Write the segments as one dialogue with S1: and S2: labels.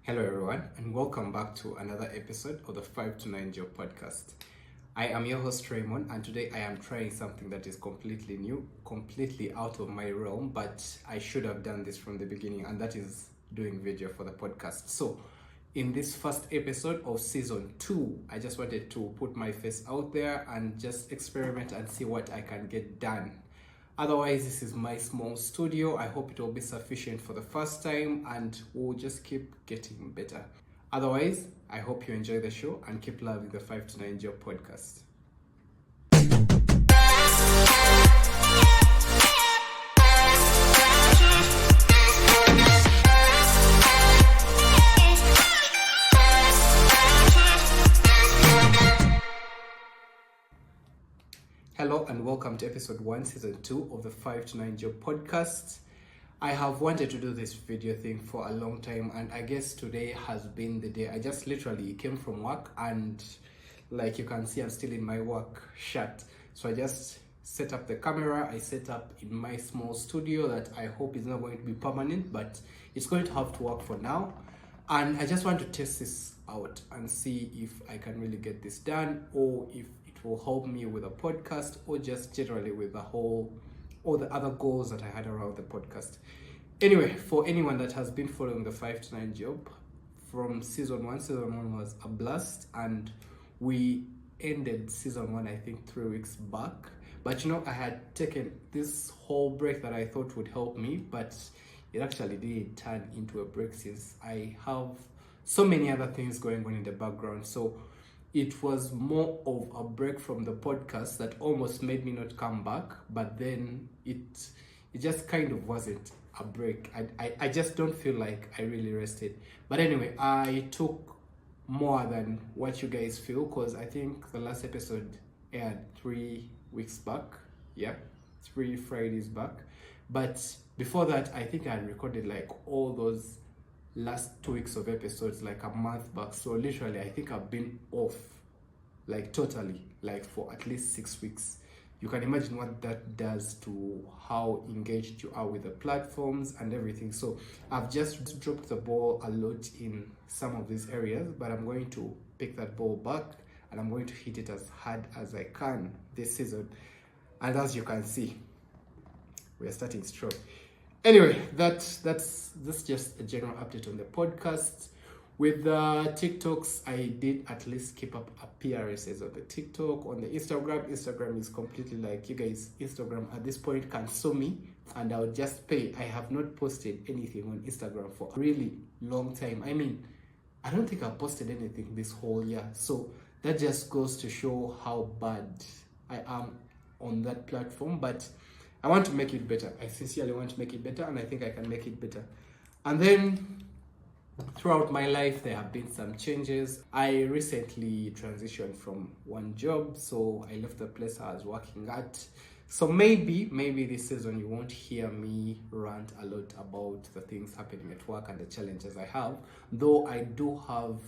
S1: Hello, everyone, and welcome back to another episode of the 5 to 9 Job podcast. I am your host, Raymond, and today I am trying something that is completely new, completely out of my realm, but I should have done this from the beginning, and that is doing video for the podcast. So, in this first episode of season 2, I just wanted to put my face out there and just experiment and see what I can get done. Otherwise, this is my small studio. I hope it will be sufficient for the first time and we'll just keep getting better. Otherwise, I hope you enjoy the show and keep loving the 5 to 9 Job podcast. Hello and welcome to episode 1, season 2 of the 5 to 9 Job podcast. I have wanted to do this video thing for a long time, and I guess today has been the day. I just literally came from work, and like you can see, I'm still in my work shirt. So I just set up the camera. I set up in my small studio that I hope is not going to be permanent, but it's going to have to work for now. And I just want to test this out and see if I can really get this done, or if will help me with a podcast, or just generally with the whole all the other goals that I had around the podcast. Anyway, for anyone that has been following the 5 to 9 Job from season 1 was a blast, and we ended season 1 I think 3 weeks back. But I had taken this whole break that I thought would help me, but it actually did turn into a break since I have so many other things going on in the background. So it was more of a break from the podcast that almost made me not come back, but then it just kind of wasn't a break. I just don't feel like I really rested. But anyway, I took more than what you guys feel, because I think the last episode aired 3 weeks back. Yeah, 3 Fridays back. But before that, I think I had recorded like all those last 2 weeks of episodes like a month back. So literally I think I've been off like totally, like for at least 6 weeks. You can imagine what that does to how engaged you are with the platforms and everything. So I've just dropped the ball a lot in some of these areas, but I'm going to pick that ball back and I'm going to hit it as hard as I can this season. And as you can see, we're starting strong. Anyway, that's just a general update on the podcast. With the TikToks, I did at least keep up appearances on the TikTok. On the Instagram is completely like, you guys, Instagram at this point can sue me and I'll just pay. I have not posted anything on Instagram for a really long time. I mean, I don't think I've posted anything this whole year. So that just goes to show how bad I am on that platform. But I want to make it better. I sincerely want to make it better, and I think I can make it better. And then throughout my life, there have been some changes. I recently transitioned from one job, so I left the place I was working at. So maybe this season you won't hear me rant a lot about the things happening at work and the challenges I have. Though I do have,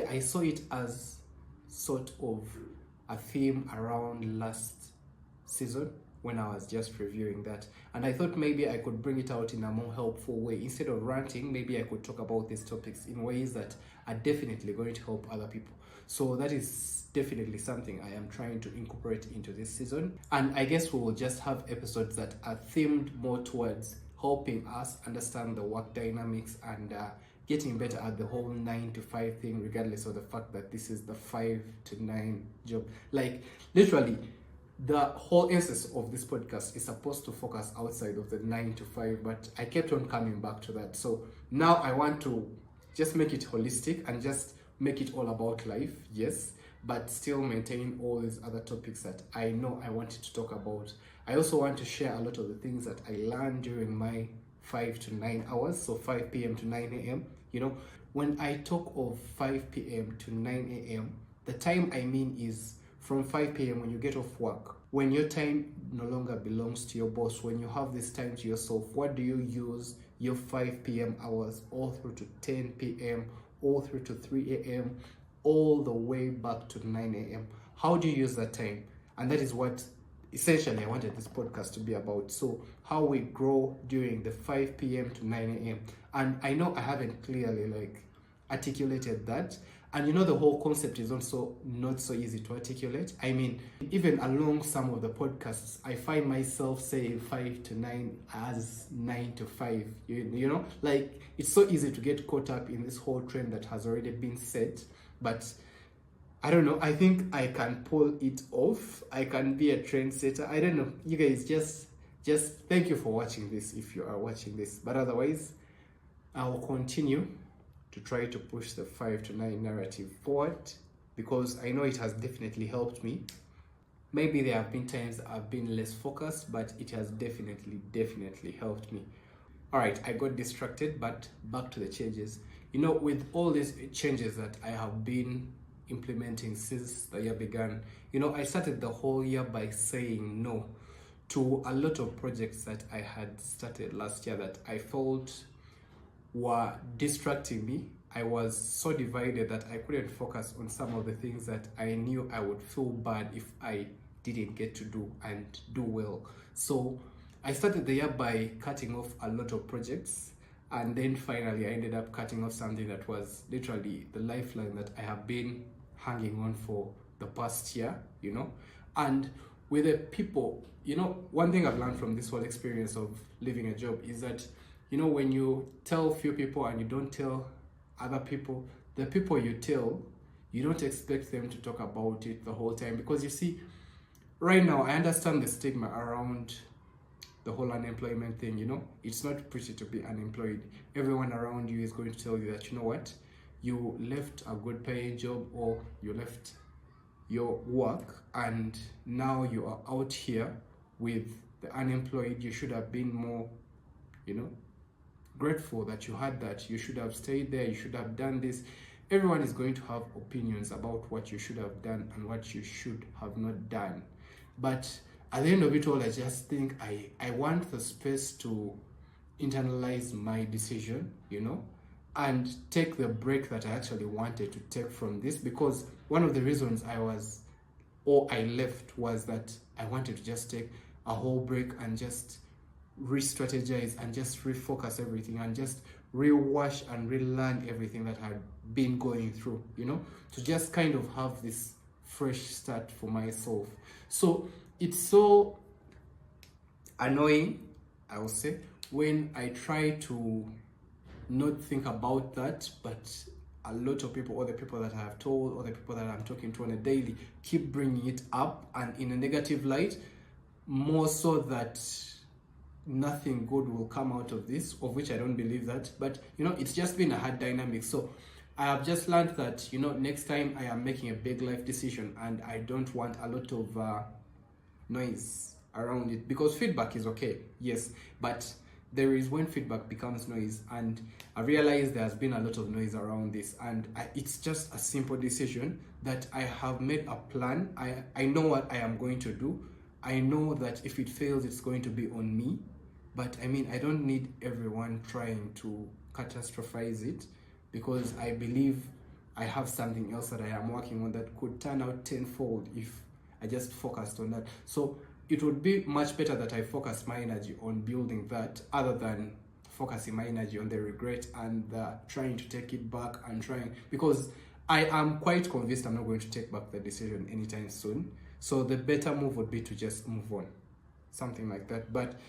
S1: I saw it as sort of a theme around last season when I was just reviewing that, and I thought maybe I could bring it out in a more helpful way. Instead of ranting, maybe I could talk about these topics in ways that are definitely going to help other people. So that is definitely something I am trying to incorporate into this season, and I guess we will just have episodes that are themed more towards helping us understand the work dynamics and getting better at the whole 9 to 5 thing, regardless of the fact that this is the 5 to 9 job. Like literally, the whole essence of this podcast is supposed to focus outside of the 9 to 5, but I kept on coming back to that. So now I want to just make it holistic and just make it all about life, yes, but still maintain all these other topics that I know I wanted to talk about. I also want to share a lot of the things that I learned during my 5 to 9 hours, so 5 p.m. to 9 a.m. When I talk of 5 p.m. to 9 a.m., the time I mean is from 5 p.m. when you get off work, when your time no longer belongs to your boss, when you have this time to yourself. What do you use your 5 p.m. hours all through to 10 p.m., all through to 3 a.m., all the way back to 9 a.m.? How do you use that time? And that is what essentially I wanted this podcast to be about. So how we grow during the 5 p.m. to 9 a.m. And I know I haven't clearly articulated that. And you know, the whole concept is also not so easy to articulate. I mean, even along some of the podcasts, I find myself saying 5 to 9 as 9 to 5. You know, like it's so easy to get caught up in this whole trend that has already been set. But I don't know, I think I can pull it off. I can be a trendsetter. I don't know. You guys just thank you for watching this if you are watching this. But otherwise, I will continue to try to push the 5 to 9 narrative forward, because I know it has definitely helped me. Maybe there have been times I've been less focused, but it has definitely helped me. All right, I got distracted, but back to the changes. You know, with all these changes that I have been implementing since the year began, you know, I started the whole year by saying no to a lot of projects that I had started last year that I felt were distracting me. I was so divided that I couldn't focus on some of the things that I knew I would feel bad if I didn't get to do and do well. So I started the year by cutting off a lot of projects, and then finally I ended up cutting off something that was literally the lifeline that I have been hanging on for the past year, you know. And with the people, you know, one thing I've learned from this whole experience of leaving a job is that, you know, when you tell few people and you don't tell other people, the people you tell, you don't expect them to talk about it the whole time. Because you see, right now, I understand the stigma around the whole unemployment thing, you know. It's not pretty to be unemployed. Everyone around you is going to tell you that, you know what, you left a good paying job, or you left your work and now you are out here with the unemployed. You should have been more, you know, grateful that you had that. You should have stayed there. You should have done this. Everyone is going to have opinions about what you should have done and what you should have not done. But at the end of it all, I just think I want the space to internalize my decision, you know, and take the break that I actually wanted to take from this. Because one of the reasons I left was that I wanted to just take a whole break and just re-strategize and just refocus everything and just rewash and relearn everything that I had been going through, you know, to just kind of have this fresh start for myself. So it's so annoying, I would say, when I try to not think about that, but a lot of people, or the people that I have told, or the people that I'm talking to on a daily, keep bringing it up and in a negative light, more so that nothing good will come out of this, of which I don't believe that. But you know, it's just been a hard dynamic. So I have just learned that, you know, next time I am making a big life decision and I don't want a lot of noise around it, because feedback is okay, yes, but there is when feedback becomes noise, and I realize there has been a lot of noise around this, and it's just a simple decision that I have made a plan. I know what I am going to do. I know that if it fails, it's going to be on me. But I mean, I don't need everyone trying to catastrophize it, because I believe I have something else that I am working on that could turn out tenfold if I just focused on that. So it would be much better that I focus my energy on building that, other than focusing my energy on the regret and trying to take it back and trying, because I am quite convinced I'm not going to take back the decision anytime soon. So the better move would be to just move on, something like that. But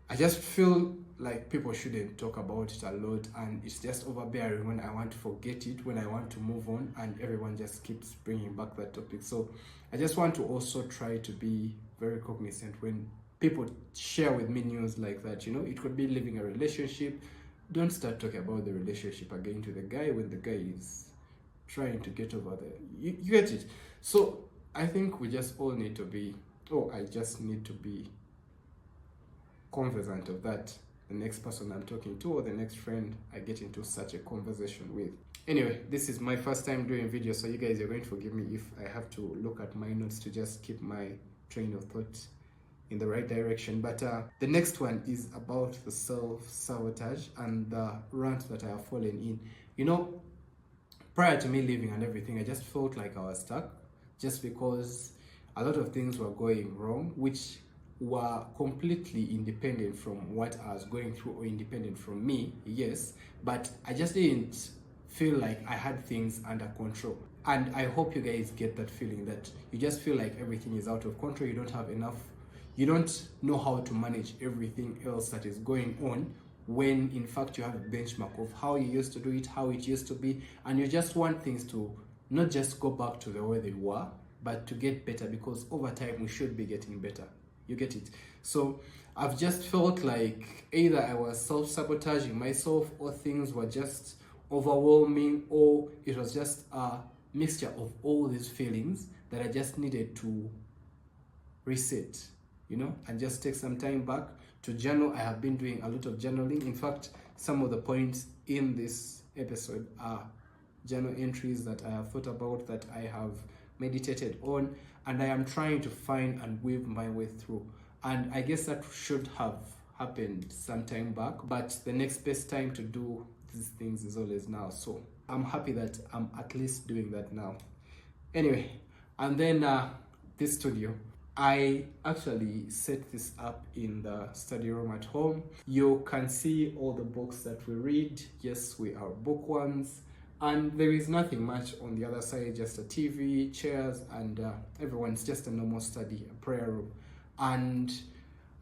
S1: I just feel like people shouldn't talk about it a lot, and it's just overbearing when I want to forget it, when I want to move on, and everyone just keeps bringing back that topic. So I just want to also try to be very cognizant when people share with me news like that. You know, it could be leaving a relationship. Don't start talking about the relationship again to the guy when the guy is trying to get over there. You get it? So I think we just all need to be, I just need to be cognizant of that, the next person I'm talking to or the next friend I get into such a conversation with. Anyway, this is my first time doing video, so you guys are going to forgive me if I have to look at my notes to just keep my train of thought in the right direction. But the next one is about the self-sabotage and the rant that I have fallen in. You know, prior to me leaving and everything, I just felt like I was stuck, just because a lot of things were going wrong, which were completely independent from what I was going through, or independent from me, yes, but I just didn't feel like I had things under control. And I hope you guys get that feeling, that you just feel like everything is out of control, you don't have enough, you don't know how to manage everything else that is going on, when in fact you have a benchmark of how you used to do it, how it used to be, and you just want things to not just go back to the way they were, but to get better, because over time we should be getting better. You get it? So I've just felt like either I was self-sabotaging myself, or things were just overwhelming, or it was just a mixture of all these feelings that I just needed to reset, and just take some time back to journal. I have been doing a lot of journaling. In fact, some of the points in this episode are journal entries that I have thought about, that I have meditated on, and I am trying to find and weave my way through. And I guess that should have happened some time back, but the next best time to do these things is always now. So I'm happy that I'm at least doing that now. Anyway, and then this studio, I actually set this up in the study room at home. You can see all the books that we read. Yes, we are bookworms. And there is nothing much on the other side, just a TV, chairs, and everyone's just a normal study, a prayer room. And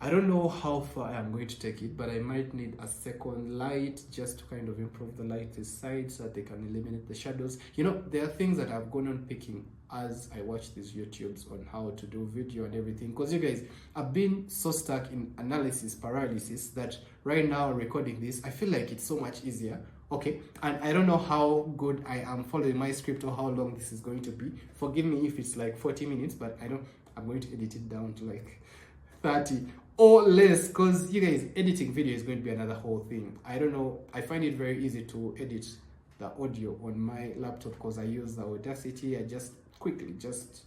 S1: I don't know how far I am going to take it, but I might need a second light just to kind of improve the light this side so that they can eliminate the shadows. There are things that I've gone on picking as I watch these YouTubes on how to do video and everything. Because you guys, I've been so stuck in analysis paralysis that right now recording this, I feel like it's so much easier. Okay, and I don't know how good I am following my script or how long this is going to be. Forgive me if it's like 40 minutes, but I'm going to edit it down to like 30 or less, because you guys, editing video is going to be another whole thing. I don't know, I find it very easy to edit the audio on my laptop because I use the Audacity. I just quickly just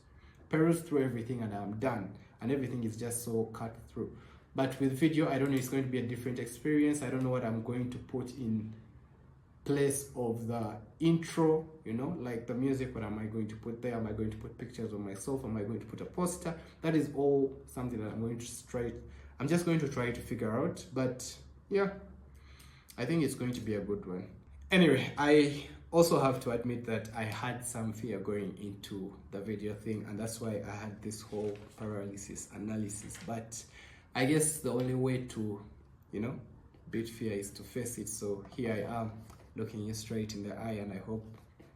S1: peruse through everything and I'm done, and everything is just so cut through. But with video, I don't know, it's going to be a different experience. I don't know what I'm going to put in place of the intro, like the music. What am I going to put there? Am I going to put pictures of myself? Am I going to put a poster? That is all something that I'm just going to try to figure out. But yeah, I think it's going to be a good one. Anyway, I also have to admit that I had some fear going into the video thing, and that's why I had this whole paralysis analysis. But I guess the only way to beat fear is to face it. So here I am, looking you straight in the eye, and I hope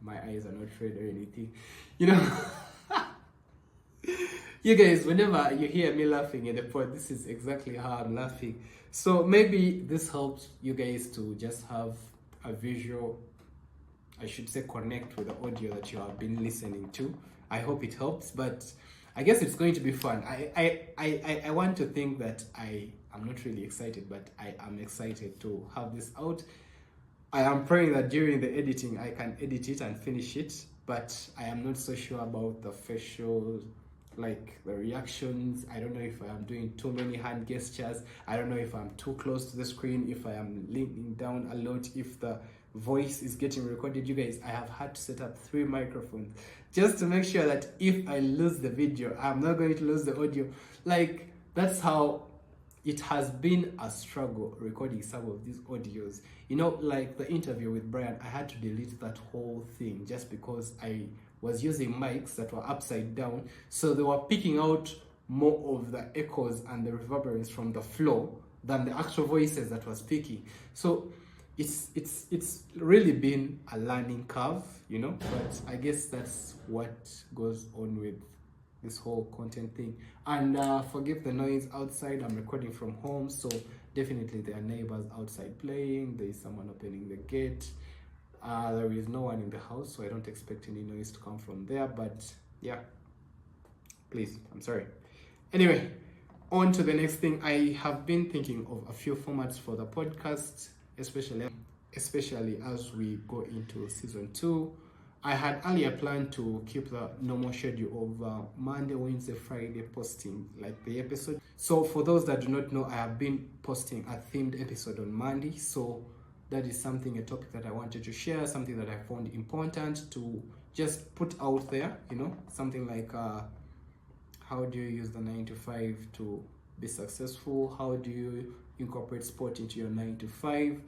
S1: my eyes are not red or anything. You guys, whenever you hear me laughing in the pod, this is exactly how I'm laughing. So maybe this helps you guys to just have a visual, I should say, connect with the audio that you have been listening to. I hope it helps, but I guess it's going to be fun. I want to think that I'm not really excited, but I am excited to have this out. I am praying that during the editing I can edit it and finish it, but I am not so sure about the facial, like the reactions. I don't know if I am doing too many hand gestures. I don't know if I'm too close to the screen, if I am leaning down a lot, if the voice is getting recorded. You guys, I have had to set up 3 microphones just to make sure that if I lose the video, I'm not going to lose the audio. Like, that's how it has been a struggle recording some of these audios. Like the interview with Brian, I had to delete that whole thing just because I was using mics that were upside down, so they were picking out more of the echoes and the reverberations from the floor than the actual voices that were speaking. So it's really been a learning curve, but I guess that's what goes on with this whole content thing. And forgive the noise outside. I'm recording from home, so definitely there are neighbors outside playing. There is someone opening the gate. There is no one in the house, so I don't expect any noise to come from there. But yeah, please, I'm sorry. Anyway, on to the next thing. I have been thinking of a few formats for the podcast, especially as we go into season 2. I had earlier planned to keep the normal schedule of Monday, Wednesday, Friday posting like the episode. So for those that do not know, I have been posting a themed episode on Monday. So that is a topic that I wanted to share, something that I found important to just put out there, something like how do you use the 9 to 5 to be successful? How do you incorporate sport into your 9 to 5?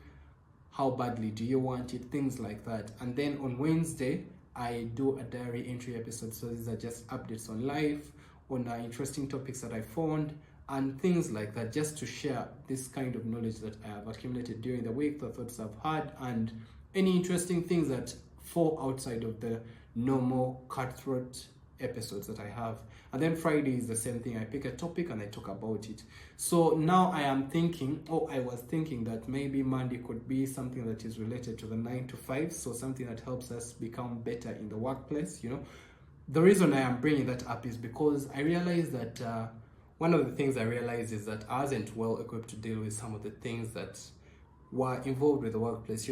S1: how badly do you want it, things like that. And then on Wednesday, I do a diary entry episode. So these are just updates on life, on interesting topics that I found, and things like that, just to share this kind of knowledge that I have accumulated during the week, the thoughts I've had, and any interesting things that fall outside of the normal cutthroat episodes that I have. And then Friday is the same thing. I pick a topic and I talk about it. So now I was thinking that maybe Monday could be something that is related to the 9 to 5, so something that helps us become better in the workplace. The reason I am bringing that up is because I realized that one of the things I realized is that I wasn't well equipped to deal with some of the things that were involved with the workplace.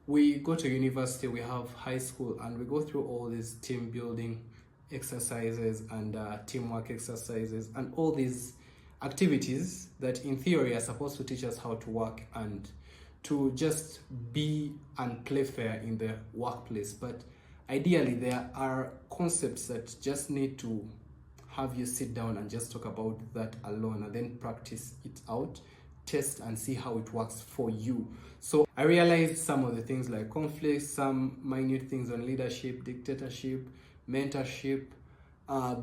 S1: We go to university, we have high school, and we go through all these team building exercises and teamwork exercises and all these activities that in theory are supposed to teach us how to work and to just be and play fair in the workplace. But ideally, there are concepts that just need to have you sit down and just talk about that alone and then practice it out, test and see how it works for you. So I realized some of the things like conflict, some minute things on leadership, dictatorship, mentorship,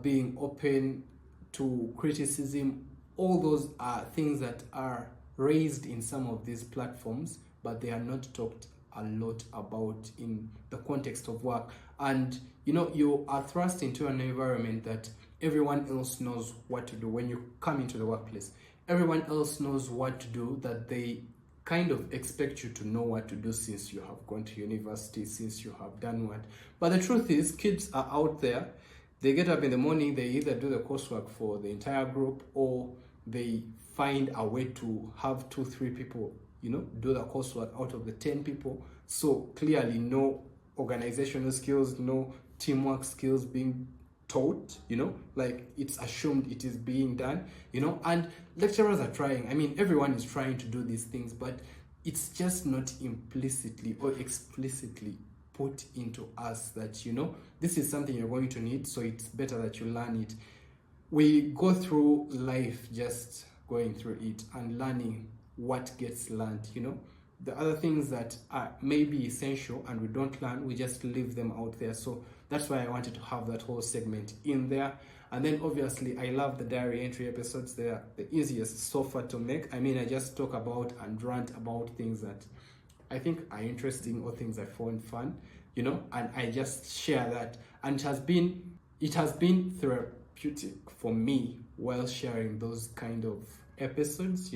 S1: being open to criticism. All those are things that are raised in some of these platforms, but they are not talked a lot about in the context of work. And you are thrust into an environment that everyone else knows what to do when you come into the workplace. Everyone else knows what to do, that they kind of expect you to know what to do since you have gone to university, since you have done what. But the truth is, kids are out there. They get up in the morning, they either do the coursework for the entire group, or they find a way to have 2-3 people, do the coursework out of the 10 people. So clearly no organizational skills, no teamwork skills being taught, like it's assumed it is being done, and lecturers are trying. I mean, everyone is trying to do these things, but it's just not implicitly or explicitly put into us that, this is something you're going to need, so it's better that you learn it. We go through life just going through it and learning what gets learned, The other things that are maybe essential and we don't learn, we just leave them out there. So that's why I wanted to have that whole segment in there. And then obviously I love the diary entry episodes. They're the easiest so far to make. I mean, I just talk about and rant about things that I think are interesting or things I found fun, and I just share that. And it has been therapeutic for me while sharing those kind of episodes.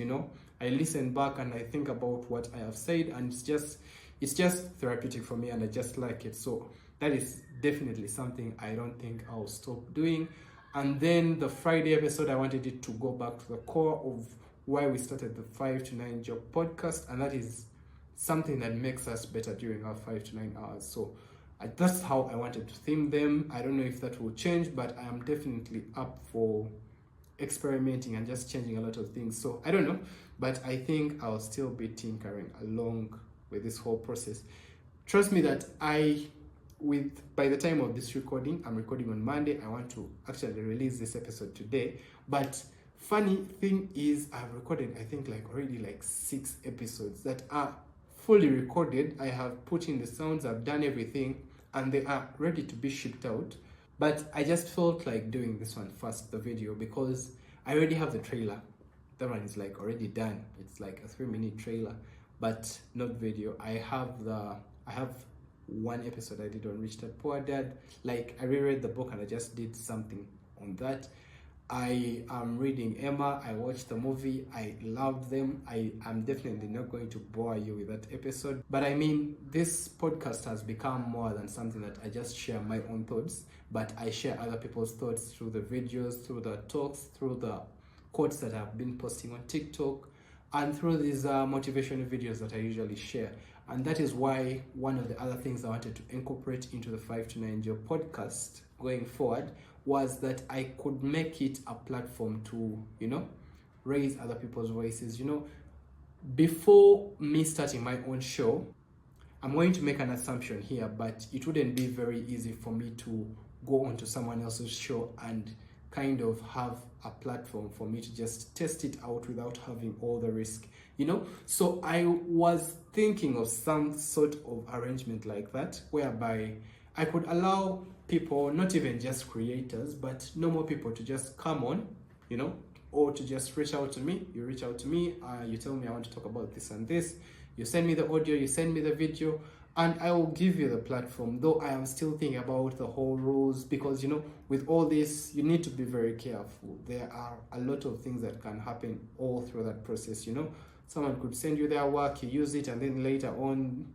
S1: I listen back and I think about what I have said, and it's just therapeutic for me, and I just like it. So that is definitely something I don't think I'll stop doing. And then the Friday episode, I wanted it to go back to the core of why we started the 5 to 9 Job podcast, and that is something that makes us better during our 5 to 9 hours. So that's how I wanted to theme them. I don't know if that will change, but I am definitely up for experimenting and just changing a lot of things. So I don't know, but I think I'll still be tinkering along with this whole process. Trust me that by the time of this recording, I'm recording on Monday. I want to actually release this episode today. But funny thing is, I've recorded, I think, already 6 episodes that are fully recorded. I have put in the sounds, I've done everything, and they are ready to be shipped out. But I just felt like doing this one first, the video, because I already have the trailer. That one is already done. It's a 3-minute trailer, but not video. I have one episode I did on Rich Dad Poor Dad. I reread the book and I just did something on that. I am reading Emma. I watched the movie. I loved them. I am definitely not going to bore you with that episode. But I mean, this podcast has become more than something that I just share my own thoughts, but I share other people's thoughts through the videos, through the talks, through the quotes that I've been posting on TikTok, and through these motivational videos that I usually share. And that is why one of the other things I wanted to incorporate into the 5 to 9 Job podcast going forward was that I could make it a platform to, raise other people's voices. Before me starting my own show, I'm going to make an assumption here, but it wouldn't be very easy for me to go onto someone else's show and kind of have a platform for me to just test it out without having all the risk, you know. So I was thinking of some sort of arrangement like that, whereby I could allow people, not even just creators, but normal people, to just come on, you know, or to just reach out to me. You reach out to me, you tell me I want to talk about this and this, you send me the audio, you send me the video, and I will give you the platform. Though I am still thinking about the whole rules, because, you know, with all this, you need to be very careful. There are a lot of things that can happen all through that process, you know. Someone could send you their work, you use it, and then later on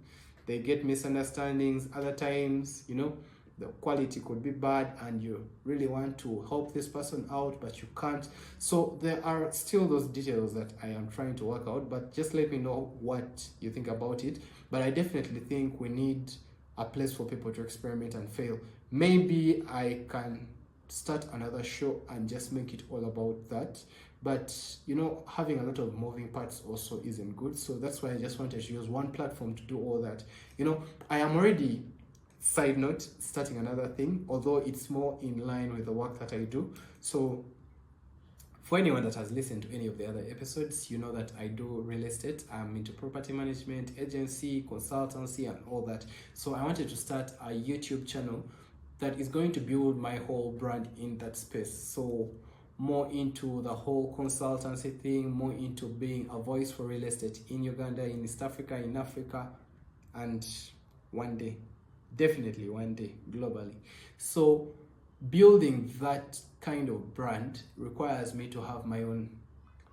S1: they get misunderstandings. Other times, you know, the quality could be bad and you really want to help this person out, but you can't. So there are still those details that I am trying to work out, but just let me know what you think about it. But I definitely think we need a place for people to experiment and fail. Maybe I can start another show and just make it all about that. But, you know, having a lot of moving parts also isn't good. So that's why I just wanted to use one platform to do all that. You know, I am already, side note, starting another thing, although it's more in line with the work that I do. So for anyone that has listened to any of the other episodes, you know that I do real estate. I'm into property management, agency, consultancy, and all that. So I wanted to start a YouTube channel that is going to build my whole brand in that space. So more into the whole consultancy thing, more into being a voice for real estate in Uganda, in East Africa, in Africa, and one day, definitely one day, globally. So building that kind of brand requires me to have my own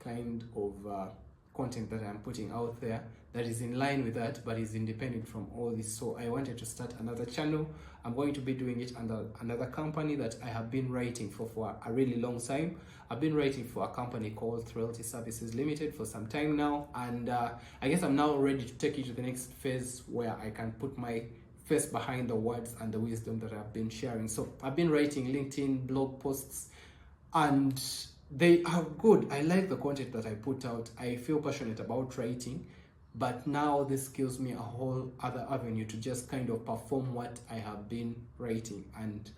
S1: kind of content that I'm putting out there that is in line with that, but is independent from all this. So I wanted to start another channel. I'm going to be doing it under another company that I have been writing for a really long time. I've been writing for a company called Thrillty Services Limited for some time now, and I guess I'm now ready to take it to the next phase where I can put my face behind the words and the wisdom that I've been sharing. So I've been writing LinkedIn blog posts, and they are good. I like the content that I put out. I feel passionate about writing, but now this gives me a whole other avenue to just kind of perform what I have been writing, and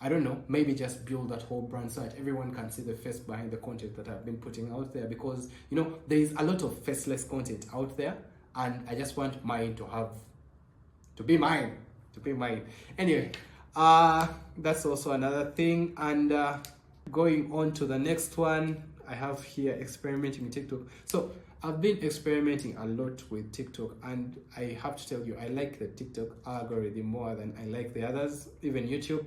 S1: I don't know, maybe just build that whole brand so that everyone can see the face behind the content that I've been putting out there. Because, you know, there is a lot of faceless content out there, and I just want mine to be mine. Anyway, that's also another thing. And going on to the next one, I have here experimenting with TikTok. So I've been experimenting a lot with TikTok, and I have to tell you, I like the TikTok algorithm more than I like the others. Even YouTube,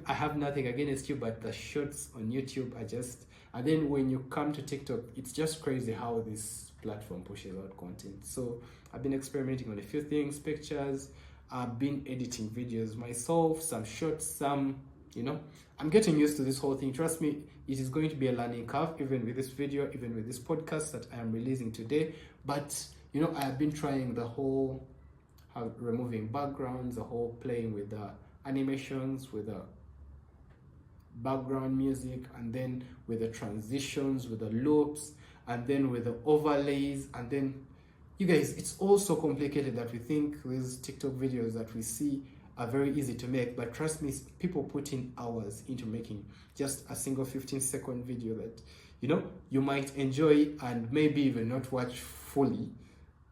S1: I have nothing against you, but the shorts on YouTube are just, and then when you come to TikTok, it's just crazy how this platform pushes out content. So I've been experimenting on a few things, pictures. I've been editing videos myself, some shorts, some, you know, I'm getting used to this whole thing. Trust me, it is going to be a learning curve, even with this video, even with this podcast that I am releasing today. But, you know, I have been trying the whole removing backgrounds, the whole playing with the animations, with the background music, and then with the transitions, with the loops, and then with the overlays. And then, you guys, it's all so complicated that we think these TikTok videos that we see are very easy to make, but trust me, people put in hours into making just a single 15-second video that, you know, you might enjoy and maybe even not watch fully,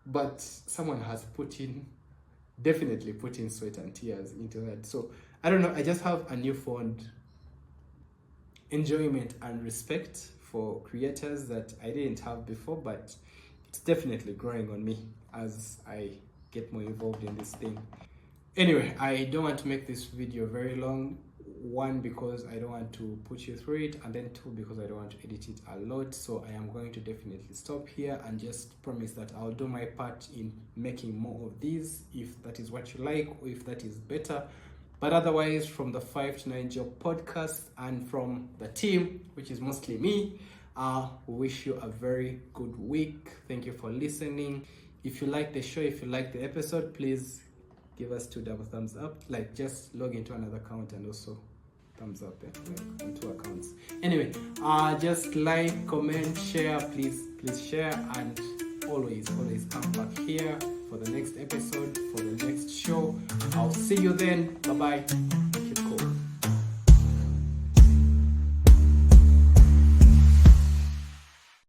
S1: but someone has definitely put in sweat and tears into that. So I don't know, I just have a newfound enjoyment and respect for creators that I didn't have before, but it's definitely growing on me as I get more involved in this thing. Anyway, I don't want to make this video very long. One, because I don't want to put you through it, and then two, because I don't want to edit it a lot. So I am going to definitely stop here and just promise that I'll do my part in making more of these, if that is what you like, or if that is better. But otherwise, from the 5 to 9 Job podcast and from the team, which is mostly me, we wish you a very good week. Thank you for listening. If you like the show, if you like the episode, please give us 2 double thumbs up. Like, just log into another account and also thumbs up, like on 2 accounts. Anyway, just like, comment, share, please share, and always come back here for the next episode, for the next show. I'll see you then. Bye bye.